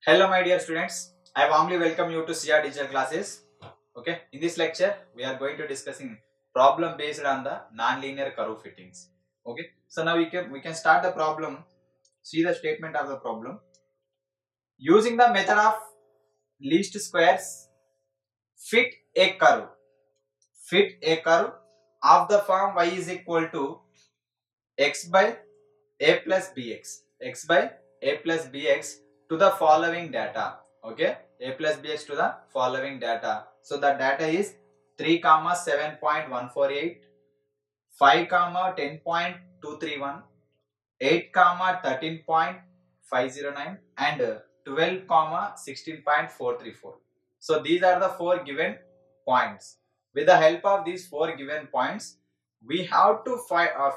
Hello my dear students, I warmly welcome you to CR Digital Classes. Okay, in this lecture we are going to discussing problem based on the non-linear curve fittings. Okay, so now we can start the problem. See the statement of the problem. Using the method of least squares, fit a curve. Fit a curve of the form y is equal to x by a plus bx. X by a plus bx to the following data. Okay, a plus bx to the following data. So the data is 3 comma 7.148, 5 comma 10.231, 8 comma 13.509 and 12 comma 16.434. So these are the four given points. With the help of these four given points, we have to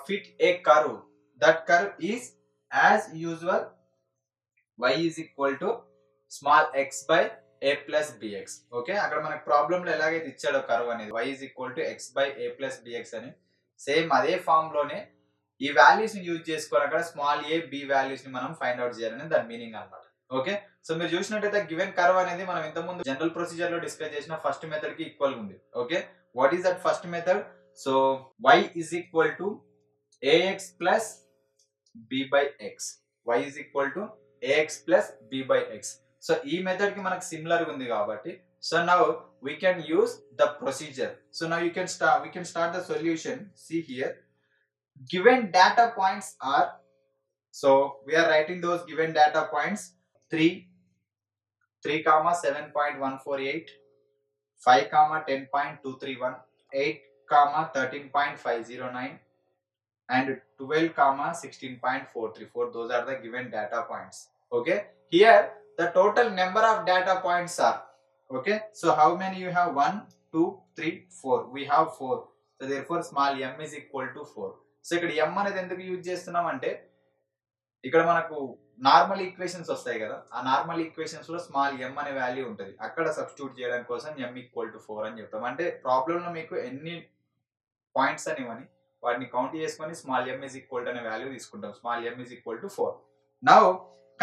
fit a curve. That curve is as usual y is equal to small x by a plus bx. Okay, అక్కడ మనకు problem లో ఎలాగైతే ఇచ్చాడో curve అనేది y is equal to x by a plus bx అని same అదే form లోనే ఈ వాల్యూస్ ని యూజ్ చేసుకొని అక్కడ స్మాల్ a b వాల్యూస్ ని మనం ఫైండ్ అవుట్ చేయాలని దాని మీనింగ్ అన్నమాట. ఓకే, సో మీరు చూసినట్టయితే గివెన్ కర్వ్ అనేది మనం ఇంతకుముందు జనరల్ ప్రొసీజర్ లో డిస్కస్ చేసిన ఫస్ట్ మెథడ్ కి ఈక్వల్ గా ఉంది. Okay, what is that first method? So y is equal to ax plus b by x. y is equal to ax plus b by x. So ఈ method కి మనకు similar గా ఉంది కాబట్టి so now we can use the procedure. So now we can start the solution. See here, given data points are, so we are writing those given data points 3 comma 7.148, 5 comma 10.231, 8 comma 13.509 and 12 comma 16.434. Those are the given data points. Okay, here the total number of data points are, okay, so how many you have? 1 2 3 4. We have 4, so therefore small m is equal to 4. So ఇక్కడ m అనేది ఎందుకు use చేస్తున్నాం అంటే ఇక్కడ మనకు normal equations వస్తాయి కదా, ఆ నార్మల్ ఈక్వేషన్స్ లో స్మాల్ m అనే వాల్యూ ఉంటుంది, అక్కడ సబ్స్టిట్యూట్ చేయడం కోసం m ఈక్వల్ టు 4 అని చెప్తాం. అంటే ప్రాబ్లం లో మీకు ఎన్ని పాయింట్స్ అని ఇవ్వని వాటిని కౌంట్ చేసుకొని small m is equal to అనే వాల్యూ తీసుకుంటాం. Small m is equal to 4. Now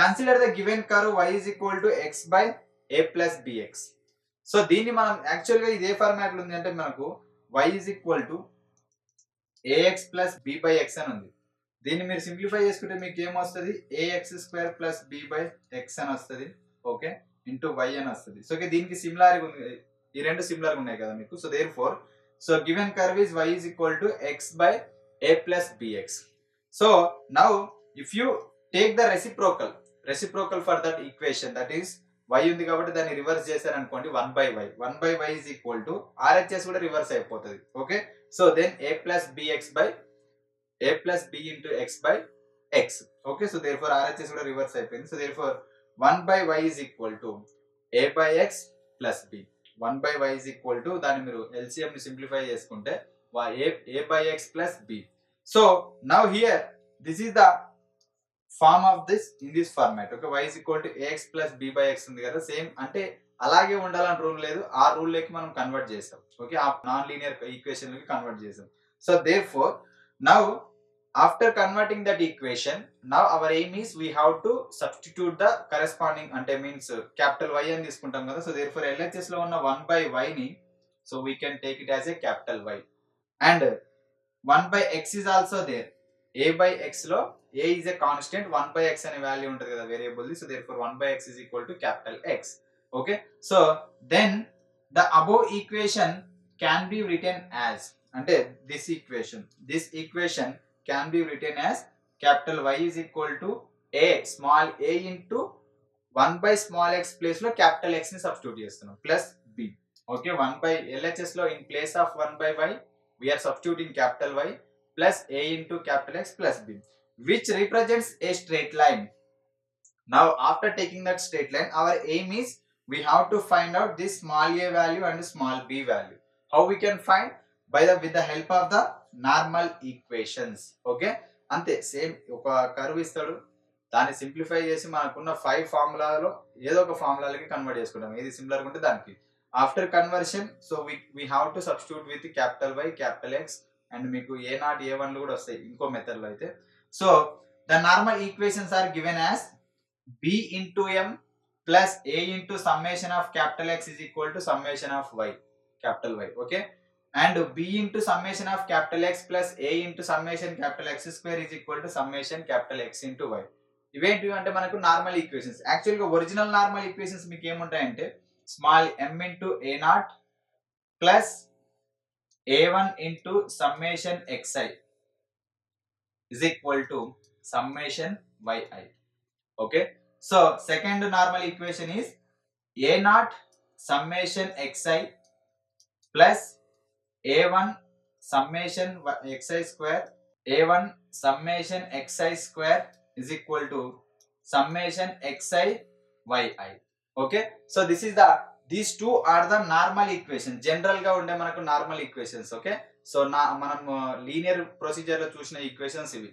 consider the given curve y is equal to x by a plus bx. So దీన్ని మనం యాక్చువల్ గా ఇదే ఫార్మాట్ లో ఉంది అంటే మనకు y is equal to ax plus b by x అని ఉంది. దీన్ని మీరు సింప్లిఫై చేసుకుంటే మీకు ఏమొస్తుంది? ax square plus b by x అని వస్తుంది. ఓకే, ఇంటూ y అని వస్తుంది. సో దీనికి సిమిలర్ గా ఉంది, ఈ రెండు సిమిలర్ గా ఉన్నాయి కదా మీకు. So therefore so given curve is y is equal to x by a plus bx. So now if you take the reciprocal for that equation, that is y ఉంది కాబట్టి దాన్ని రివర్స్ చేశారు అనుకోండి 1 by y is equal to RHS కూడా reverse అయిపోతుంది. Okay, so then a plus bx by a plus b into x by x. Okay, so therefore RHS కూడా reverse అయిపోయింది. So therefore 1 by y is equal to a by x plus b. 1 by y is equal to దాన్ని మీరు LCM ని simplify చేసుకుంటే a by x plus b. So now here this is the form of this in this format. Okay, y is equal to ax plus b by x ఉంది కదా, same అంటే అలాగే ఉండాలని rule లేదు, ఆ rule లోకి మనం కన్వర్ట్ చేసాం. ఓకే, ఆ నాన్ లీనియర్ ఈక్వేషన్ లోకి కన్వర్ట్ చేసాం. So therefore now after converting that equation, now our aim is we have to substitute the corresponding అంటే means capital Y అని తీసుకుంటాం కదా. సో therefore LHS లో ఉన్న 1 by y ని so we can take it as a capital Y and 1 by x is also there. a by x లో a is a constant, 1 by x అనే value ఉంటుంది కదా variable the. So therefore 1 by x is equal to capital X. Okay, so then the above equation can be written as, అంటే this equation can be written as capital Y is equal to a small a into 1 by small x place లో capital X ని substitute చేస్తున్నాం plus b. Okay, 1 by LHS లో in place of 1 by y we are substituting capital Y plus a into capital X plus b, which represents a straight line. Now after taking that straight line, our aim is we have to find out this small a value and small b value. How we can find? With the help of the normal equations. Okay, అంతే, same ఒక curve ఇస్తాడు, దాన్ని simplify చేసి మనకున్న 5 ఫార్ములాలో ఏదో ఒక ఫార్ములాలకి convert చేసుకుంటాం, ఏది సిమిలర్ ఉంటే దానికి. After conversion so we have to substitute with capital Y, capital X and మీకు a0 a1 కూడా వస్తాయి ఇంకో మెథడ్ లో అయితే. So the normal equations are given as b into m plus a into summation of capital X is equal to summation of y, capital Y. Okay, and b into summation of capital X plus a into summation capital X square is equal to summation capital X into y. ఇవేంటివి అంటే మనకు normal equations. Actual గా original normal equations మీకు ఏముంటాయంటే small m into a0 plus a1 into summation xi is equal to summation yi. Okay, so second normal equation is a0 summation xi plus a1 summation xi square, a1 summation xi square is equal to summation xi yi. Okay, so these two are the normal equations. General ga unde manaku normal equations. Okay, so మనం linear procedure లో చూసిన equations ఇవి.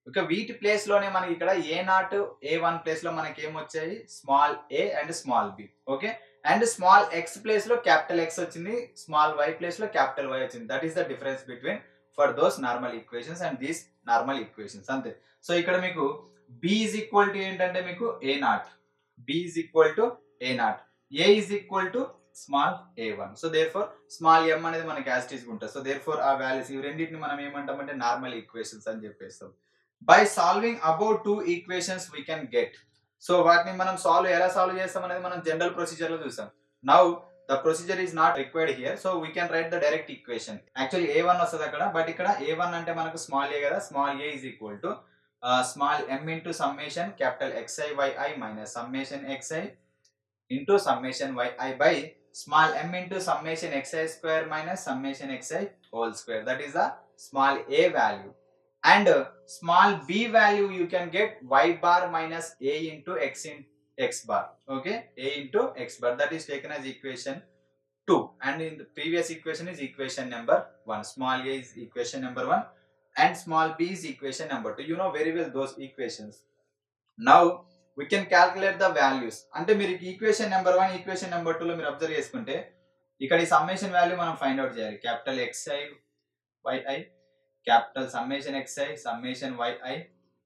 Okay, వీటి place లోనే మనకి ఇక్కడ a0 a1 place లో మనకి ఏమొచ్చాయి small a and small b. Okay, and small x place లో క్యాపిటల్ x వచ్చింది, స్మాల్ y ప్లేస్ లో క్యాపిటల్ y వచ్చింది. That is the difference between for those normal equations and these normal equations. అంతే. So ఇక్కడ మీకు b is equal to ఏంటంటే మీకు a0, b is equal to a0, a is equal to small a1. So therefore small m అనేది మనకి as it is ఉంటుంది. So therefore ఆ values ఇవి రెండింటిని మనం ఏమంటామంటే నార్మల్ ఈక్వేషన్స్ అని చెప్పేస్తాం. By solving about two equations we can get. So వాటిని మనం ఎలా సాల్వ్ చేస్తాం అనేది మనం జనరల్ ప్రొసీజర్ లో చూసాం. Now the procedure is not required here, so we can write the direct equation. Actually a1 వస్తుంది అక్కడ, బట్ ఇక్కడ a1 అంటే మనకు స్మాల్ a కదా, small a is equal to small m into summation capital xi yi minus summation xi into summation yi by small m into summation xi square minus summation xi whole square. That is the small a value. And small b value you can get y bar minus a into x bar. Okay, a into x bar, that is taken as equation 2, and in the previous equation is equation number 1. Small a is equation number 1 and small b is equation number 2. You know very well those equations. Now we can calculate the values. అంటే మీరు equation number 1 equation number 2 లో మీరు observe చేసుకుంటే ఇక్కడ ఈ summation value మనం find out చేయాలి. Capital xi yi, capital summation xi summation yi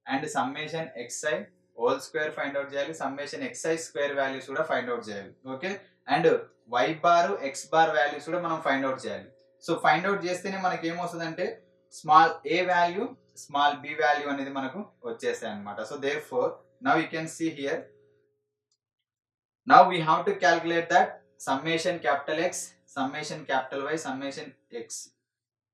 and summation xi whole square find out చేయాలి. సమ్మేషన్ xi స్క్వేర్ వాల్యూస్ కూడా ఫైండ్ అవుట్ చేయాలి. Okay, and y bar x bar values కూడా మనం find out చేయాలి. So find out చేస్తేనే మనకి ఏమొస్తుందంటే small a value small b value అనేది మనకు వచ్చేస్తాయి అన్నమాట. So therefore now you can see here, now we have to calculate that summation capital X, summation capital Y, summation x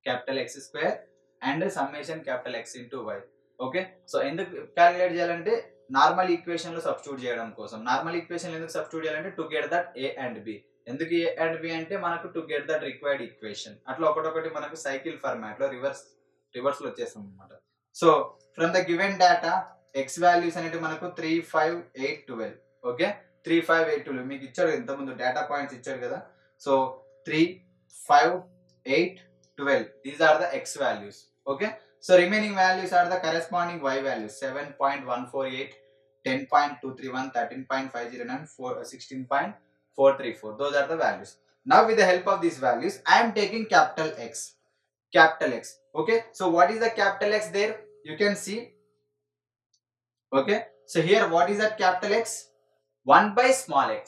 capital X square and summation capital X into Y. Okay, so ఎందుకు calculate చేయాలంటే normal equation లో substitute చేయడం కోసం. Normal equation ఎందుకు substitute చేయాలంటే to get that a and b. ఎందుకు a and b అంటే మనకు to get that required equation. అట్లా ఒకటొకటి మనకు సైకిల్ ఫార్మాట్ లో రివర్స్ లో వచ్చేస్తాం అన్నమాట. So from the given data x values అనేవి మనకు 3, 5, 8, 12. ఓకే, 3, 5, 8, 12 మీకు ఇచ్చాడు ఇంతకుముందు డేటా పాయింట్స్ ఇచ్చాడు కదా. So 3, 5, 8, 12 these are the x values. Okay, so remaining values are the corresponding y values 7.148, 10.231, 13.509, 16.434. those are the values. Now with the help of these values I am taking capital X. Okay, so what is the capital X there? You can see. Okay, so here what is that capital X? 1 by small x.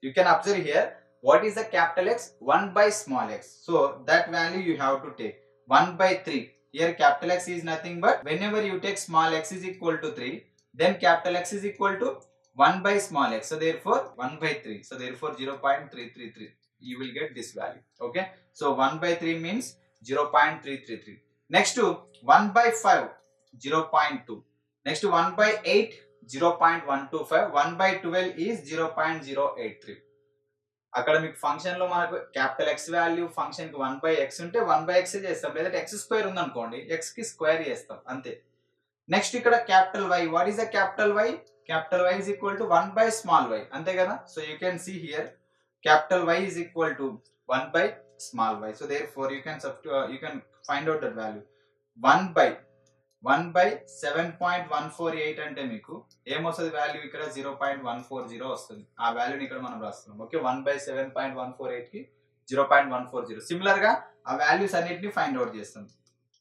You can observe here what is the capital X? 1 by small x. So that value you have to take 1 by 3. Here capital X is nothing but whenever you take small x is equal to 3, then capital X is equal to 1 by small x. So therefore 1 by 3. So therefore 0.333. You will get this value. Okay, so 1 by 3 means 0.333. Next to 1 by 5, 0.2. Next 1 by 8, 0.125. 1 by 12 is 0.083. అక్కడ మీకు function లో మనకు capital x value function కి 1 by x ఉంటే 1 by x చేస్తాం, లేదా x square ఉంది అనుకోండి x కి స్క్వేర్ చేస్తాం అంతే. నెక్స్ట్ ఇక్కడ capital y, what is the capital y? Capital y is equal to 1 by small y, అంతే కదా. So you can see here capital y is equal to 1 by small y. So therefore you can find out that value. 1 by 7.148 అంటే మీకు ఏమొస్తుంది value? ఇక్కడ 0.140 వస్తుంది. ఆ వాల్యూని ఇక్కడ మనం రాస్తున్నాం. ఓకే, 1 by 7.148 కి 0.140. సిమిలర్ గా ఆ వాల్యూస్ అన్నిటిని ఫైండ్ అవుట్ చేస్తాం.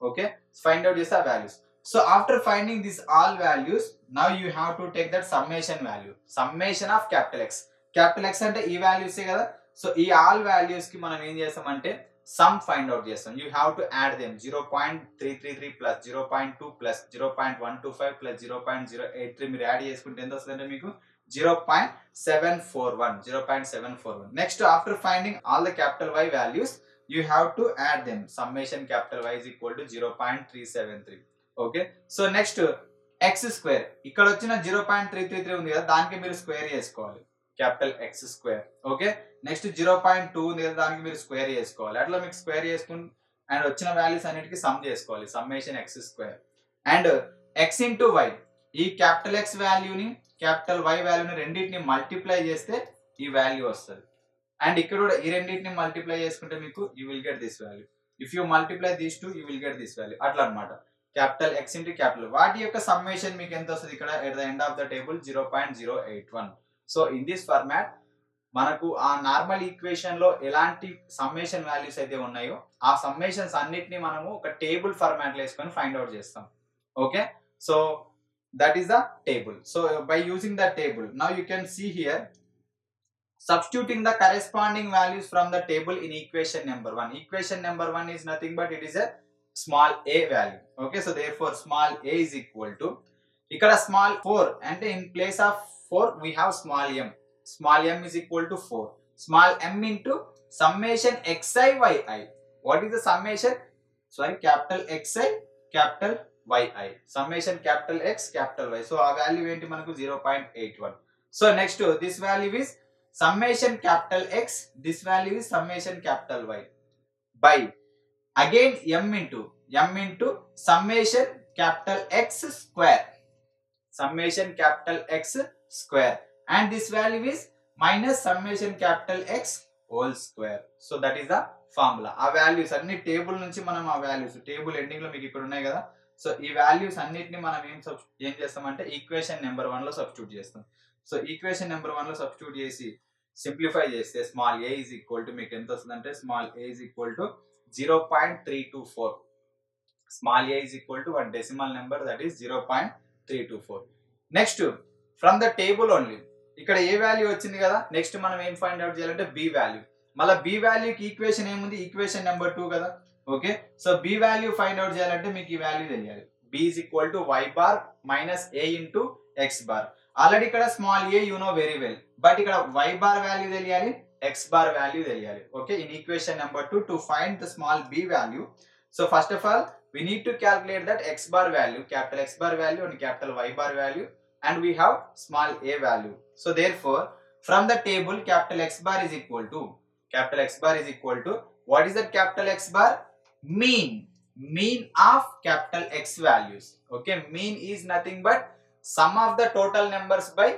ఓకే, ఫైండ్ అవుట్ చేస్తే ఆ values So after finding these all values, now you have to take that summation value, summation of capital X. Capital X అంటే ఈ వాల్యూస్ కదా. సో ఈ ఆల్ వాల్యూస్ కి మనం ఏం చేస్తామంటే సమ్ ఫైండ్ అవుట్ చేస్తాం. You have to add them 0.333 plus 0.2 plus 0.125 plus 0.083 మీరు యాడ్ చేసుకుంటే ఎంత వస్తుందంటే మీకు 0.741. Next after finding all the capital Y values you have to add them. Summation capital Y is equal to 0.373. Okay. So next X square ఇక్కడ వచ్చిన 0.333 ఉంది కదా, దానికి మీరు స్క్వేర్ చేసుకోవాలి, capital X square. Okay. Next 0.2 ఉంది కదా, దానికి మీరు స్క్వేర్ చేసుకోవాలి. అట్లా మీకు స్క్వేర్ చేసుకుని అండ్ వచ్చిన వాల్యూస్ అన్నిటికీ సమ్ చేసుకోవాలి, summation x square. And x into y, ఈ క్యాపిటల్ ఎక్స్ వాల్యూని క్యాపిటల్ వై వాల్యూని రెండింటిని మల్టిప్లై చేస్తే ఈ వాల్యూ వస్తుంది. అండ్ ఇక్కడ కూడా ఈ రెండింటిని మల్టిప్లై చేసుకుంటే మీకు you will get this value. If you multiply these two you will get this value. అట్లా అనమాట. క్యాపిటల్ ఎక్స్ ఇంటూ క్యాపిటల్ వాటి యొక్క సమ్మేషన్ మీకు ఎంత వస్తుంది ఇక్కడ at the end of the table 0.081. So in this format మనకు ఆ నార్మల్ ఈక్వేషన్ లో ఎలాంటి సమ్మేషన్ వాల్యూస్ అయితే ఉన్నాయో ఆ సమ్మేషన్స్ అన్నిటిని మనము ఒక టేబుల్ ఫార్మాట్ లో వేసుకొని ఫైండ్ అవుట్ చేస్తాం. Okay. So that is the table. So by using the table now you can see here substituting the corresponding values from the table in equation number 1. Equation number 1 is nothing but it is a small a value. Okay, so therefore small a is equal to ikkada small 4 and in place of 4 we have small m. Small m is equal to 4. Small m into summation xi yi. What is the summation? Sorry, capital Xi capital yi. Summation capital X capital Y. So our value enti manaku 0.81. So next this value is summation capital X, this value is summation capital Y by again m into summation capital X square, summation capital X square, and this value is minus summation capital X whole square. So that is the formula. ఆ values అన్ని table నుంచి మనం ఆ values table ending లో మీకు ఇక్కడ ఉన్నాయి కదా, సో ఈ వాల్యూస్ అన్నిటిని మనం ఏం చేస్తామంటే ఈక్వేషన్ నెంబర్ 1 లో సబ్స్టిట్యూట్ చేస్తాం. సో ఈక్వేషన్ నెంబర్ 1 లో సబ్స్టిట్యూట్ చేసి సింప్లిఫై చేస్తే small a is equal to మీకు ఎంత వస్తుందంటే small a is equal to 0.324. Small a is equal to one decimal number, that is 0.324. Next from the table only ఇక్కడ ఏ value వచ్చింది కదా, next మనం ఏం ఫైండ్ అవుట్ చేయాలంటే b వాల్యూ. మళ్ళీ b వాల్యూకి ఈక్వేషన్ ఏముంది, ఈక్వేషన్ నెంబర్ 2 కదా. Okay. So b value find out చేయాలంటే మీకు ఈ వాల్యూ తెలియాలి. b is equal to y bar minus a into x bar. Already ఇక్కడ small a you know very well, but ఇక్కడ y bar value తెలియాలి, x bar value తెలియాలి. Okay. In equation number 2 to find the small b value, so first of all we need to calculate that x bar value, capital X bar value and capital Y bar value, and we have small a value. So therefore from the table capital X bar is equal to what is that capital X bar? Mean of capital X values. Okay, mean is nothing but sum of the total numbers by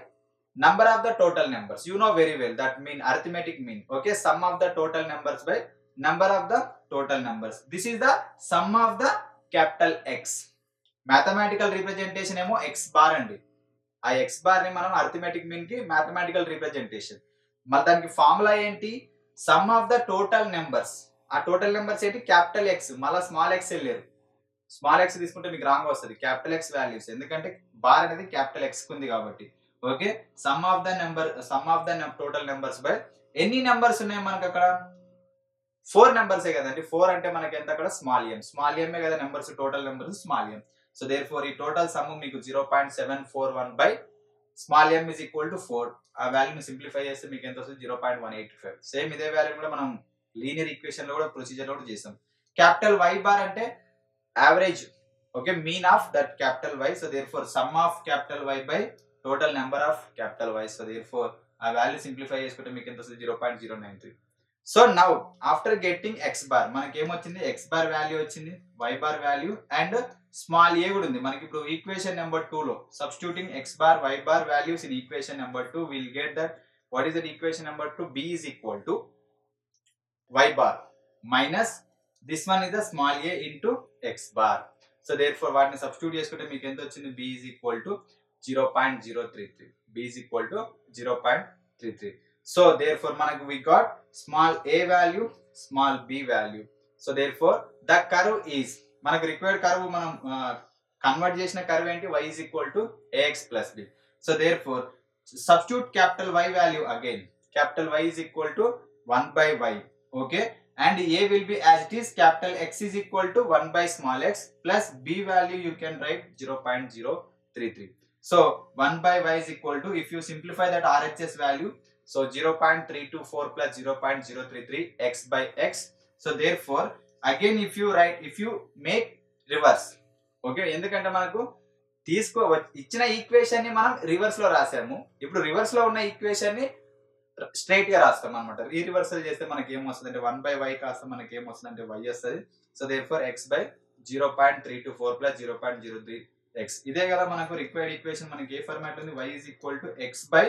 number of the total numbers. You know very well that mean, arithmetic mean. Okay, sum of the total numbers by number of the total numbers. This is the sum of the capital X. Mathematical representation emo x bar andi. ఆ x bar ని మనం arithmetic mean కి mathematical representation. మరి దానికి formula ఏంటి, some of the total numbers. ఆ total numbers ఏంటి, capital X, మళ్ళీ స్మాల్ ఎక్స్ వెళ్ళారు. స్మాల్ ఎక్స్ తీసుకుంటే మీకు రాంగ్ వస్తుంది, క్యాపిటల్ ఎక్స్ వాల్యూస్, ఎందుకంటే బార్ అనేది క్యాపిటల్ ఎక్స్ ఉంది కాబట్టి. Okay. Some of the total numbers by ఎన్ని నెంబర్స్ ఉన్నాయి మనకు అక్కడ 4 నెంబర్సే కదండి. 4 అంటే మనకి ఎంత అక్కడ స్మాల్ ఎం కదా numbers, total numbers small m. So therefore ఈ టోటల్ సమ్ మీకు 0.741 by small m is equal to 4. ఆ వాల్యూని సింప్లిఫై చేస్తే మీకు ఎంత వస్తుంది 0.185. సేమ్ ఇదే వాల్యూ కూడా మనం లీనియర్ ఈక్వేషన్ లో కూడా ప్రొసీజర్ లో కూడా చేసాం. క్యాపిటల్ వై బార్ అంటే average. Okay, mean of that capital Y. So therefore sum of capital Y by total number of capital Y. So therefore ఆ వాల్యూ సింప్లిఫై చేసుకుంటే మీకు ఎంత వస్తుంది 0.093. So now after getting X bar మనకి ఏమొచ్చింది, X bar value వచ్చింది, Y bar value and small A కూడా ఉంది మనకి. ఇప్పుడు ఈక్వేషన్ నెంబర్ 2 లో substituting X bar Y bar values in equation number 2 will get that what is that equation number 2, b is equal to y bar minus this one is the small a into x bar. So therefore వాటిని substitute చేసుకుంటే మీకు ఎంత వచ్చింది, b is equal to 0.033. b is equal to 0.33. So therefore మనకు we got small a value, small b value. So therefore the curve is మనకు required curve మనం convert చేసిన curve ఏంటి, y is equal to ax plus b. So therefore substitute capital Y value again. Capital Y is equal to 1 by y. Okay, and a will be as it is, capital X is equal to 1 by small x plus b value you can write 0.033. So 1 by y is equal to, if you simplify that RHS value, so 0.324 plus 0.033 x by x. So therefore again if you make reverse, okay, ఎందుకంటే మనకు ఇచ్చిన equation ని మనం reverse లో రాసాము. ఇప్పుడు reverse లో ఉన్న equation ని స్ట్రైట్ గా రాస్తాం అనమాట. రివర్సల్ చేస్తే మనకి ఏం వస్తుంది అంటే 1 by y కాస్త మనకి ఏం వస్తుంది అంటే y వస్తుంది. So therefore x by 0.324 plus 0.03 x. ఇదే కదా మనకు రిక్వైర్డ్ ఈక్వేషన్. మనకి ఏ ఫార్మాట్ ఉంది, y is equal to x by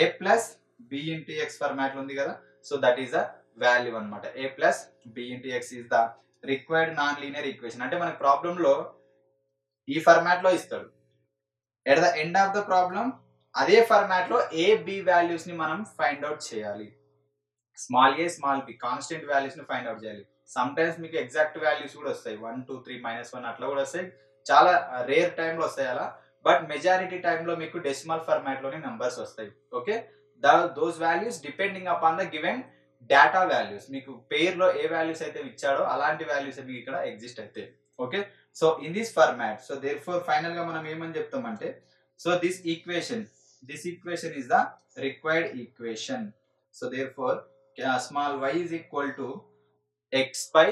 a plus b into x format ఉంది కదా. So that is the value అనమాట. a plus b into x is the required non linear equation. అంటే మనకి problem లో ఈ format లో ఇస్తాడు. At the end of the problem అదే ఫార్మాట్ లో ఏ బి వాల్యూస్ ని మనం ఫైండ్ అవుట్ చేయాలి. Small a small b constant values ని ఫైండ్ అవుట్ చేయాలి. సమ్ టైమ్స్ మీకు ఎగ్జాక్ట్ వాల్యూస్ కూడా వస్తాయి, 1 2 3 -1 అట్లా కూడా వస్తాయి. చాలా రేర్ టైమ్ లో వస్తాయి అలా. బట్ మెజారిటీ టైమ్ లో మీకు డెసిమల్ ఫార్మాట్ లోనే నంబర్స్ వస్తాయి. Okay, those values depending upon the given data values. మీకు పేర్ లో ఏ వాల్యూస్ అయితే ఇచ్చాడో అలాంటి వాల్యూస్ మీకు ఇక్కడ ఎగ్జిస్ట్ అయితే. Okay, so in this format, so therefore final గా మనం ఏమని చెప్తామంటే, so this equation is the required equation. So therefore small y is equal to x by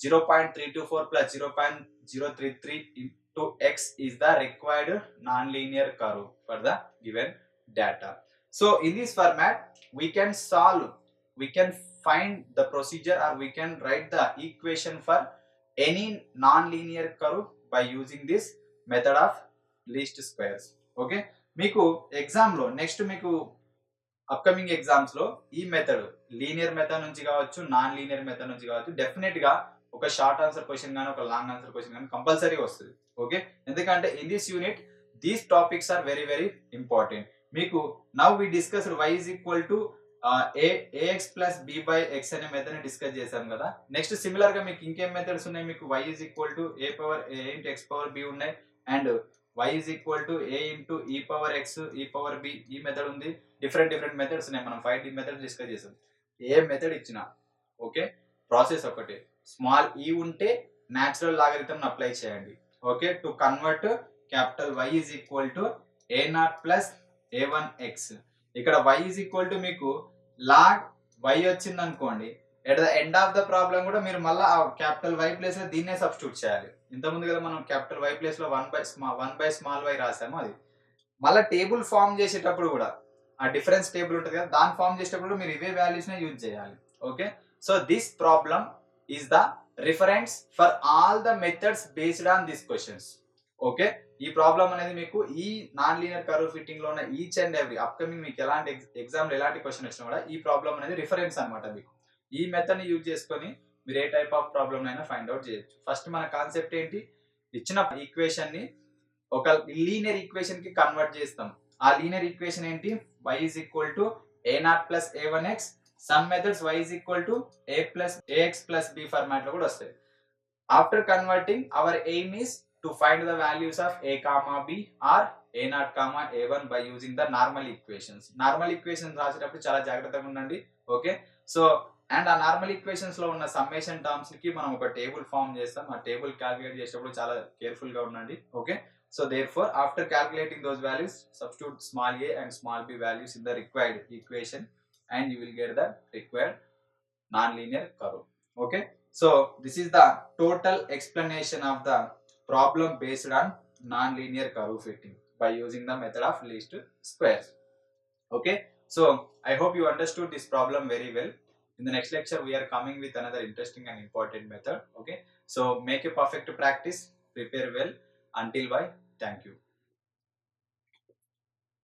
0.324 plus 0.033 into x is the required non-linear curve for the given data. So in this format we can find the procedure, or we can write the equation for any non-linear curve by using this method of least squares. Okay, మీకు exam లో next మీకు upcoming exams లో ఈ method, linear method నుంచి కావచ్చు, non linear method నుంచి కావచ్చు, definite గా ఒక షార్ట్ ఆన్సర్ క్వశ్చన్ గానీ ఒక లాంగ్ ఆన్సర్ క్వశ్చన్ గానీ కంపల్సరీ వస్తుంది. ఓకే, ఎందుకంటే in this unit these topics are very very important. మీకు now we discussed y is equal to ax plus b by x అనే మెథడ్ ని డిస్కస్ చేసాం కదా. నెక్స్ట్ సిమిలర్ గా మీకు ఇంకేం మెథడ్స్ ఉన్నాయి, మీకు y is equal to a power a into x power b ఉన్నాయి, and y is equal to a into e power x e power b ఈ మెథడ్ ఉంది. డిఫరెంట్ మెథడ్స్ ఉన్నాయి. మనం 5 మెథడ్స్ డిస్కస్ చేసాం. ఏ మెథడ్ ఇచ్చినా okay, process ఒకటే, small ఈ ఉంటే న్యాచురల్ లాగరిథం అప్లై చేయండి. Okay, to convert capital y is equal to a0 plus a1x. ఇక్కడ y is equal to మీకు log y వచ్చింది అనుకోండి, at the end of the problem కూడా మీరు మళ్ళీ ఆ క్యాపిటల్ y ప్లేస్ లో దీన్నే సబ్స్టిట్యూట్ చేయాలి. ఇంతకుముందు కదా మనం క్యాపిటల్ y ప్లేస్ లో 1 by small y రాసాము. అది మళ్ళీ టేబుల్ ఫామ్ చేసేటప్పుడు కూడా ఆ డిఫరెన్స్ టేబుల్ ఉంటుంది కదా, దాన్ని ఫామ్ చేసేటప్పుడు మీరు ఇవే వాల్యూస్ నే యూజ్ చేయాలి. Okay, so this problem is the reference for all the methods based on this questions. Okay, ఈ ప్రాబ్లం అనేది మీకు ఈ నాన్ లీనియర్ కర్వ్ ఫిట్టింగ్ లో ఉన్న ఈచ్ అండ్ ఎవ్రీ అప్కమింగ్ మీకు ఎలాంటి ఎగ్జామ్ లో ఎలాంటి క్వశ్చన్ వచ్చినా కూడా ఈ ప్రాబ్లం అనేది రిఫరెన్స్ అనమాట. మీకు ఈ మెథడ్ ని యూజ్ చేసుకొని మీరు ఏ టైప్ ఆఫ్ ప్రాబ్లం అయినా ఫైండ్ అవుట్ చేయొచ్చు. ఫస్ట్ మన కాన్సెప్ట్ ఏంటి, ఇచ్చిన ఈక్వేషన్ ని ఒక లీనియర్ ఈక్వేషన్ కి కన్వర్ట్ చేస్తాం. ఆ లీనియర్ ఈక్వేషన్ ఏంటి, y is equal to a0 plus a1x. Some methods y is equal to a plus ax plus b format లో కూడా వస్తాయి. After converting hour aim is to find the values of a comma b or a0 comma a1 by using the normal equations. Normal equations రాసేటప్పుడు చాలా జాగ్రత్తగా ఉండండి. Okay, so and ఆ normal equations లో ఉన్న సమ్మేషన్ టర్మ్స్ కి మనం ఒక టేబుల్ ఫామ్ చేస్తాం. ఆ టేబుల్ క్యాలిక్యులేట్ చేసేటప్పుడు చాలా కేర్ఫుల్ గా ఉండండి. Okay, so therefore after calculating those values, substitute small a and small b values in the required equation and you will get the required non-linear curve. Okay, so this is the total explanation of the problem based on non-linear curve fitting by using the method of least squares. Okay, so I hope you understood this problem very well. In the next lecture we are coming with another interesting and important method. Okay, so make a perfect practice, prepare well. Until bye, thank you.